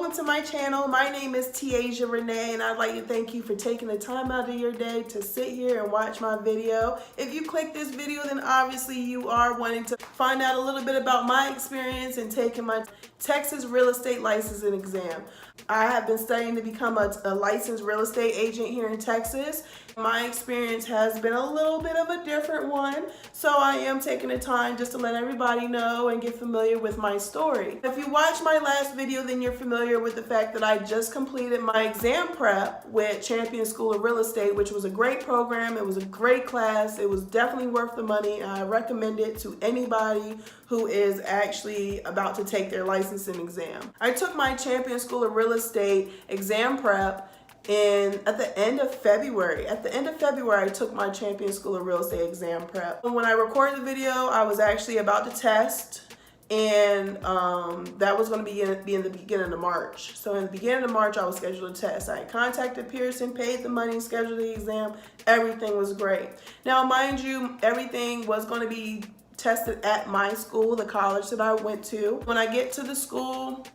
welcome to my channel. My name is Teasia Renee, and I'd like to thank you for taking the time out of your day to sit here and watch my video. If you click this video, then obviously you are wanting to find out a little bit about my experience in taking my Texas real estate licensing exam. I have been studying to become a licensed real estate agent here in Texas. My experience has been a little bit of a different one, so I am taking the time just to let everybody know and get familiar with my story. If you watched my last video, then you're familiar with the fact that I just completed my exam prep with Champion School of Real Estate, which was a great program. It was a great class. It was definitely worth the money. I recommend it to anybody who is actually about to take their licensing exam. I took my Champion School of Real Estate exam prep at the end of February. At the end of February, I took my Champion School of Real Estate exam prep. When I recorded the video, I was actually about to test, and that was going to be in the beginning of March. So in the beginning of March, I was scheduled to test. I contacted Pearson, paid the money, scheduled the exam. Everything was great. Now, mind you, everything was going to be tested at my school, the college that I went to. When I get to the school,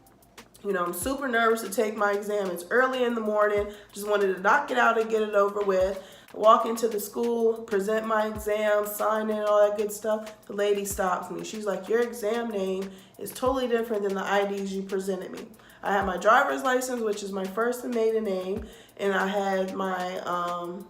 I'm super nervous to take my exam. It's early in the morning. Just wanted to knock it out and get it over with. Walk into the school, present my exam, sign in, all that good stuff. The lady stops me. She's like, your exam name is totally different than the IDs you presented me. I had my driver's license, which is my first and maiden name, and I had my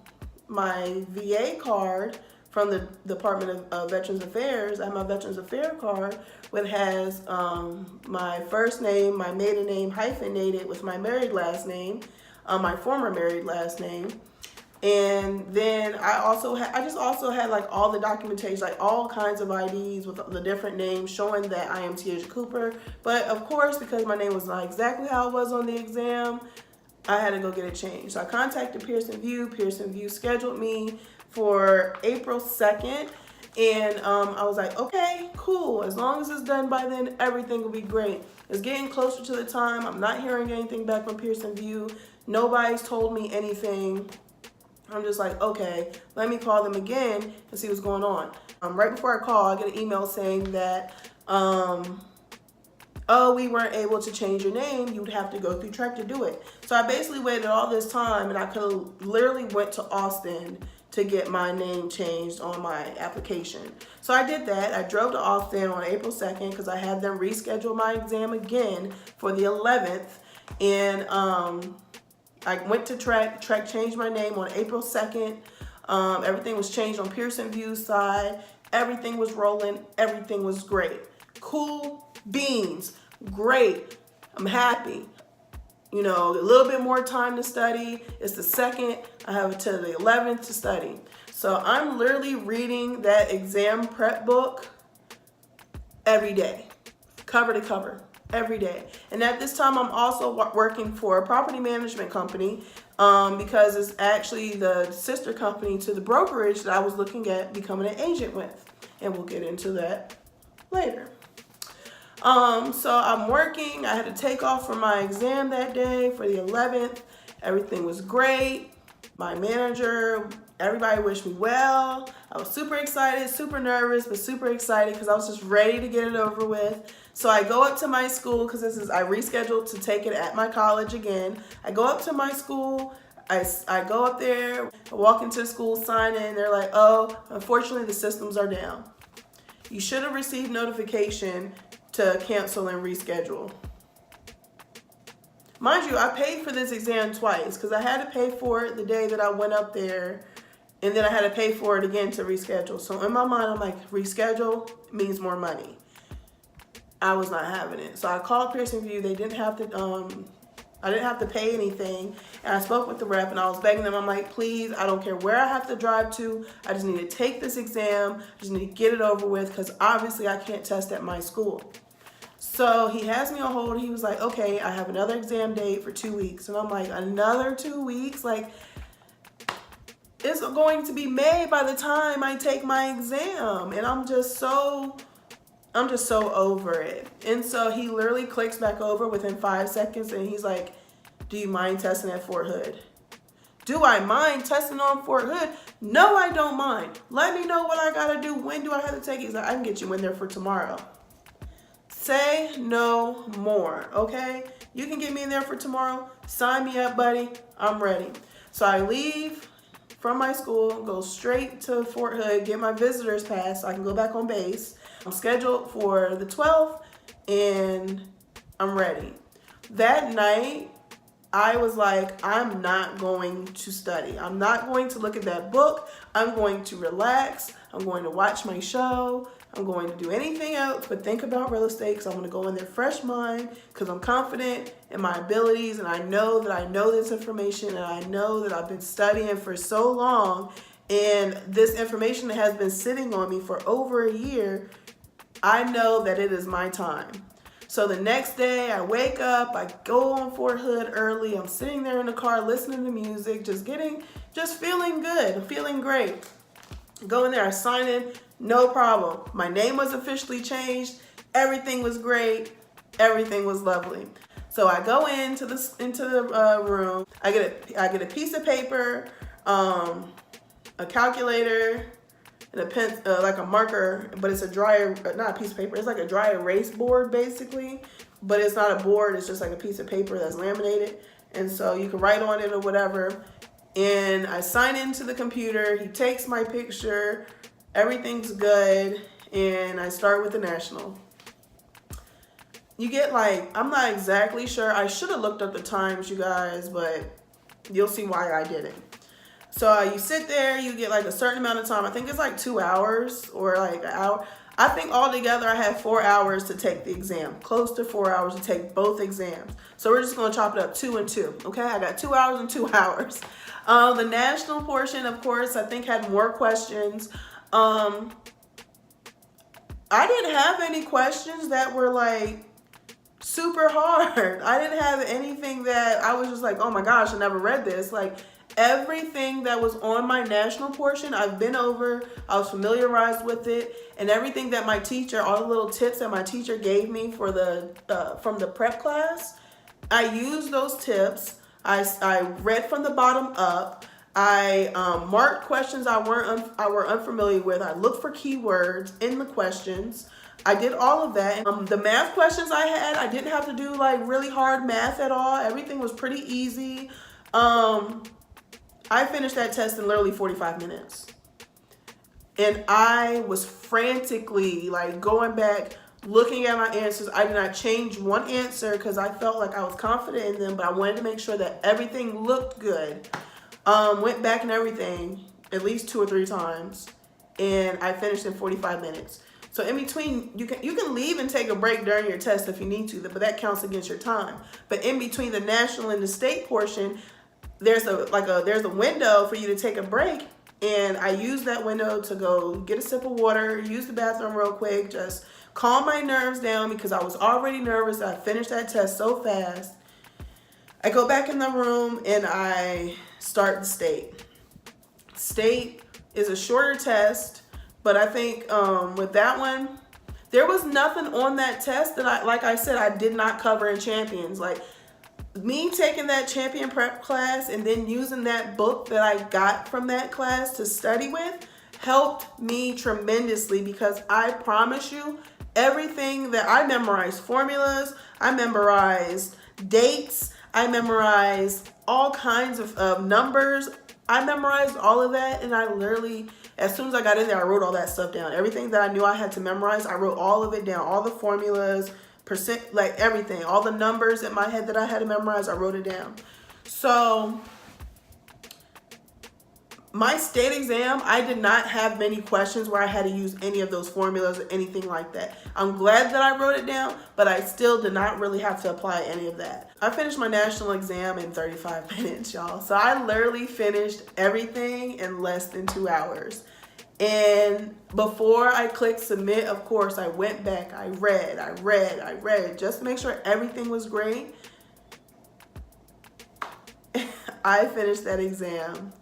VA card from the Department of Veterans Affairs. I have my Veterans Affairs card, which has my first name, my maiden name hyphenated with my married last name, my former married last name. And then I just also had like all the documentation, like all kinds of IDs with the different names showing that I am Teasia Cooper. But of course, because my name was not exactly how it was on the exam, I had to go get it changed. So I contacted Pearson VUE. Pearson VUE scheduled me for April 2nd. And I was like, okay, cool. As long as it's done by then, everything will be great. It's getting closer to the time. I'm not hearing anything back from Pearson VUE. Nobody's told me anything. I'm just like, okay, let me call them again and see what's going on. Right before I call, I get an email saying that, oh, we weren't able to change your name. You would have to go through Trek to do it. So I basically waited all this time, and I could have literally went to Austin to get my name changed on my application. So I did that. I drove to Austin on April 2nd because I had them reschedule my exam again for the 11th. And I went to Trek. Trek changed my name on April 2nd. Everything was changed on Pearson VUE's side. Everything was rolling. Everything was great. Cool beans. Great. I'm happy. A little bit more time to study. It's the 2nd. I have until the 11th to study. So I'm literally reading that exam prep book every day, cover to cover, every day. And at this time, I'm also working for a property management company because it's actually the sister company to the brokerage that I was looking at becoming an agent with. And we'll get into that later. So I'm working. I had to take off for my exam that day for the 11th. Everything was great. My manager, everybody wished me well. I was super excited, super nervous, but super excited because I was just ready to get it over with. So I go up to my school because I rescheduled to take it at my college again. I go up to my school. I go up there, I walk into the school, sign in. They're like, oh, unfortunately, the systems are down. You should have received notification to cancel and reschedule. Mind you, I paid for this exam twice because I had to pay for it the day that I went up there, and then I had to pay for it again to reschedule. So in my mind, I'm like, reschedule means more money. I was not having it. So I called Pearson VUE. They didn't have to, I didn't have to pay anything. And I spoke with the rep and I was begging them. I'm like, please, I don't care where I have to drive to. I just need to take this exam. I just need to get it over with because obviously I can't test at my school. So he has me on hold. He was like, okay, I have another exam date for 2 weeks. And I'm like, another 2 weeks? Like, it's going to be May by the time I take my exam. And I'm just so over it. And so he literally clicks back over within 5 seconds and he's like, do you mind testing at Fort Hood? Do I mind testing on Fort Hood? No, I don't mind. Let me know what I gotta do. When do I have to take it? He's like, I can get you in there for tomorrow. Say no more, okay? You can get me in there for tomorrow. Sign me up, buddy. I'm ready. So I leave from my school, go straight to Fort Hood, get my visitor's pass so I can go back on base. I'm scheduled for the 12th, and I'm ready. That night, I was like, I'm not going to study. I'm not going to look at that book. I'm going to relax. I'm going to watch my show. I'm going to do anything else but think about real estate, because I'm going to go in there fresh mind, because I'm confident in my abilities, and I know that I know this information, and I know that I've been studying for so long, and this information that has been sitting on me for over a year, I know that it is my time. So the next day I wake up, I go on Fort Hood early, I'm sitting there in the car listening to music, just feeling good, feeling great. Go in there, I sign in, no problem. My name was officially changed, everything was great, everything was lovely. So I go into the room, I get a piece of paper, a calculator, and a pen, like a marker, but it's a dry, not a piece of paper, it's like a dry erase board basically, but it's not a board, it's just like a piece of paper that's laminated, and so you can write on it or whatever. And I sign into the computer, he takes my picture, everything's good, and I start with the national. You get like, I'm not exactly sure, I should have looked up the times, you guys, but you'll see why I didn't. So you sit there, you get like a certain amount of time. I think it's like 2 hours or like an hour. I think altogether I had 4 hours to take the exam, close to 4 hours to take both exams. So we're just gonna chop it up 2 and 2, okay? I got 2 hours and 2 hours. The national portion, of course, I think had more questions. I didn't have any questions that were like super hard. I didn't have anything that I was just like, oh my gosh, I never read this. Like, everything that was on my national portion, I've been over, I was familiarized with it, and everything that my teacher, all the little tips that my teacher gave me for from the prep class, I used those tips. I read from the bottom up. I marked questions I were unfamiliar with. I looked for keywords in the questions. I did all of that. The math questions I didn't have to do like really hard math at all. Everything was pretty easy. I finished that test in literally 45 minutes. And I was frantically like going back, looking at my answers. I did not change one answer because I felt like I was confident in them, but I wanted to make sure that everything looked good. Went back and everything at least 2 or 3 times, and I finished in 45 minutes. So in between, you can leave and take a break during your test if you need to, but that counts against your time. But in between the national and the state portion, there's a window for you to take a break, and I used that window to go get a sip of water, use the bathroom real quick, just calm my nerves down because I was already nervous. I finished that test so fast. I go back in the room and I start the state. State is a shorter test, but I think with that one, there was nothing on that test that like I said, I did not cover in Champions. Like, me taking that Champion Prep class and then using that book that I got from that class to study with helped me tremendously, because I promise you, everything that I memorized, formulas, I memorized dates, I memorized all kinds of numbers. I memorized all of that, and I literally, as soon as I got in there, I wrote all that stuff down. Everything that I knew I had to memorize, I wrote all of it down, all the formulas, percent, like everything, all the numbers in my head that I had to memorize, I wrote it down. So my state exam, I did not have many questions where I had to use any of those formulas or anything like that. I'm glad that I wrote it down, but I still did not really have to apply any of that. I finished my national exam in 35 minutes, y'all. So I literally finished everything in less than 2 hours. And before I clicked submit, of course, I went back, I read just to make sure everything was great. I finished that exam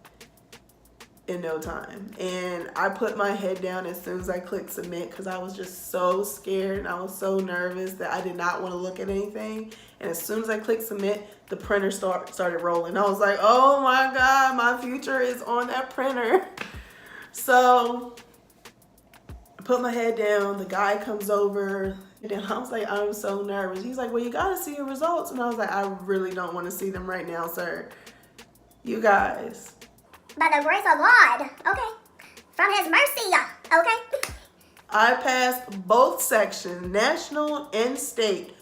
in no time. And I put my head down as soon as I clicked submit, because I was just so scared and I was so nervous that I did not want to look at anything. And as soon as I clicked submit, the printer started rolling. I was like, oh my God, my future is on that printer. So I put my head down, the guy comes over, And I was like, I'm so nervous. He's like, well, you gotta see your results. And I was like, I really don't want to see them right now, sir. You guys. By the grace of God, okay? From his mercy, okay? I passed both sections, national and state,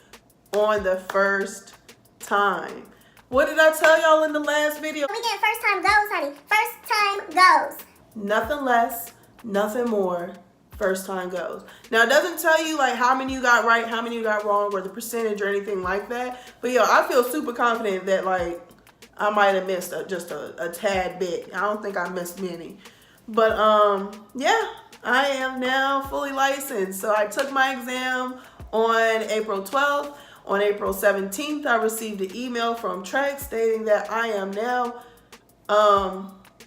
on the first time. What did I tell y'all in the last video? We get first time goes, honey. First time goes. Nothing less, nothing more. First time goes. Now, it doesn't tell you like how many you got right, how many you got wrong, or the percentage or anything like that. But yo, I feel super confident that like I might have missed just a tad bit. I don't think I missed many. But yeah, I am now fully licensed. So I took my exam on April 12th. On April 17th, I received an email from Trek stating that I am now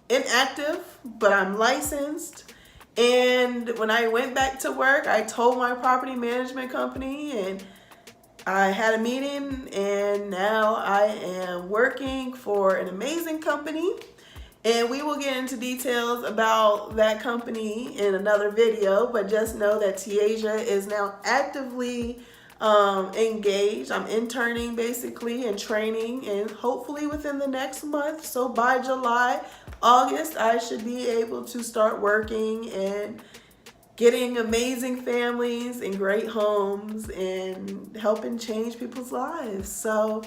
inactive, but I'm licensed. And when I went back to work, I told my property management company and I had a meeting, and now I am working for an amazing company. And we will get into details about that company in another video, but just know that Teasia is now actively engaged. I'm interning basically and training, and hopefully within the next month, so by July, August, I should be able to start working and getting amazing families and great homes and helping change people's lives. So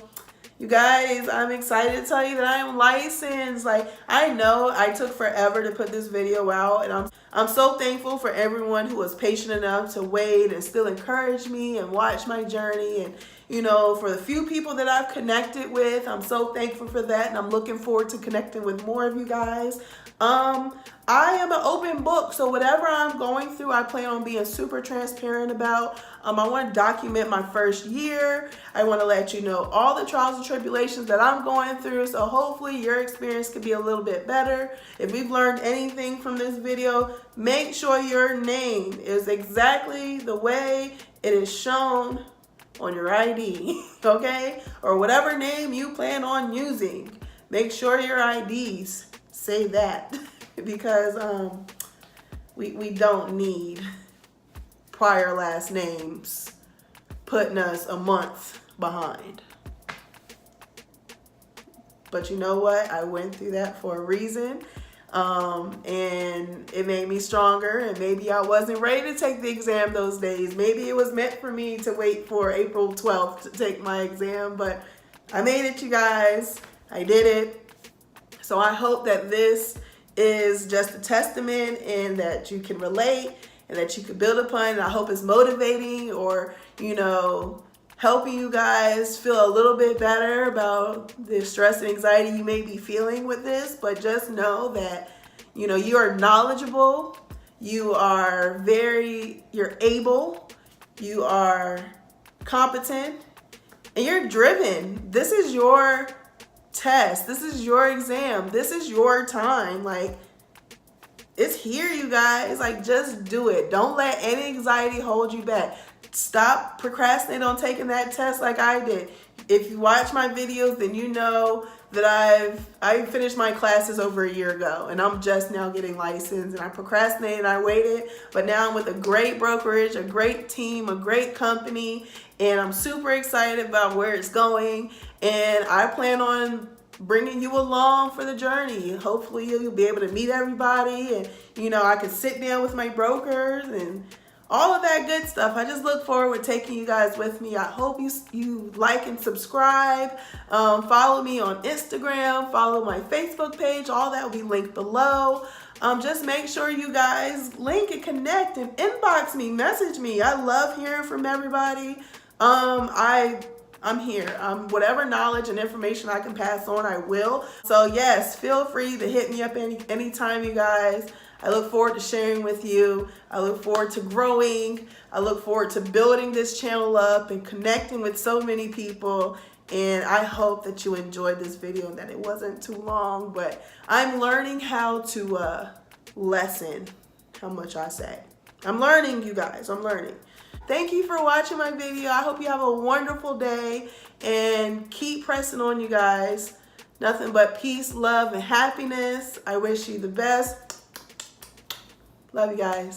you guys, I'm excited to tell you that I am licensed. Like, I know I took forever to put this video out, and I'm so thankful for everyone who was patient enough to wait and still encourage me and watch my journey. And you know, for the few people that I've connected with, I'm so thankful for that, and I'm looking forward to connecting with more of you guys. I am an open book, so whatever I'm going through, I plan on being super transparent about. I want to document my first year. I want to let you know all the trials and tribulations that I'm going through, so hopefully your experience could be a little bit better. If you've learned anything from this video, make sure your name is exactly the way it is shown on your ID, okay? Or whatever name you plan on using. Make sure your IDs say that because we don't need prior last names putting us a month behind. But you know what? I went through that for a reason. And it made me stronger, and maybe I wasn't ready to take the exam those days. Maybe it was meant for me to wait for April 12th to take my exam, but I made it, you guys. I did it. So I hope that this is just a testament and that you can relate and that you can build upon. And I hope it's motivating or, you know, helping you guys feel a little bit better about the stress and anxiety you may be feeling with this. But just know that, you know, you are knowledgeable, you're able, you are competent, and you're driven. This is your test. This is your exam. This is your time. Like, it's here, you guys. Like, just do it. Don't let any anxiety hold you back. Stop procrastinating on taking that test like I did. If you watch my videos, then you know that I finished my classes over a year ago, and I'm just now getting licensed, and I procrastinated, I waited, but now I'm with a great brokerage, a great team, a great company, and I'm super excited about where it's going, and I plan on bringing you along for the journey. Hopefully you'll be able to meet everybody, and you know, I can sit down with my brokers and all of that good stuff. I just look forward to taking you guys with me. I hope you like and subscribe. Follow me on Instagram. Follow my Facebook page. All that will be linked below. Just make sure you guys link and connect and inbox me, message me. I love hearing from everybody. I'm here. Whatever knowledge and information I can pass on, I will. So yes, feel free to hit me up anytime, you guys. I look forward to sharing with you. I look forward to growing. I look forward to building this channel up and connecting with so many people. And I hope that you enjoyed this video and that it wasn't too long, but I'm learning how to lessen how much I say. I'm learning, you guys. I'm learning. Thank you for watching my video. I hope you have a wonderful day and keep pressing on, you guys. Nothing but peace, love, and happiness. I wish you the best. Love you guys.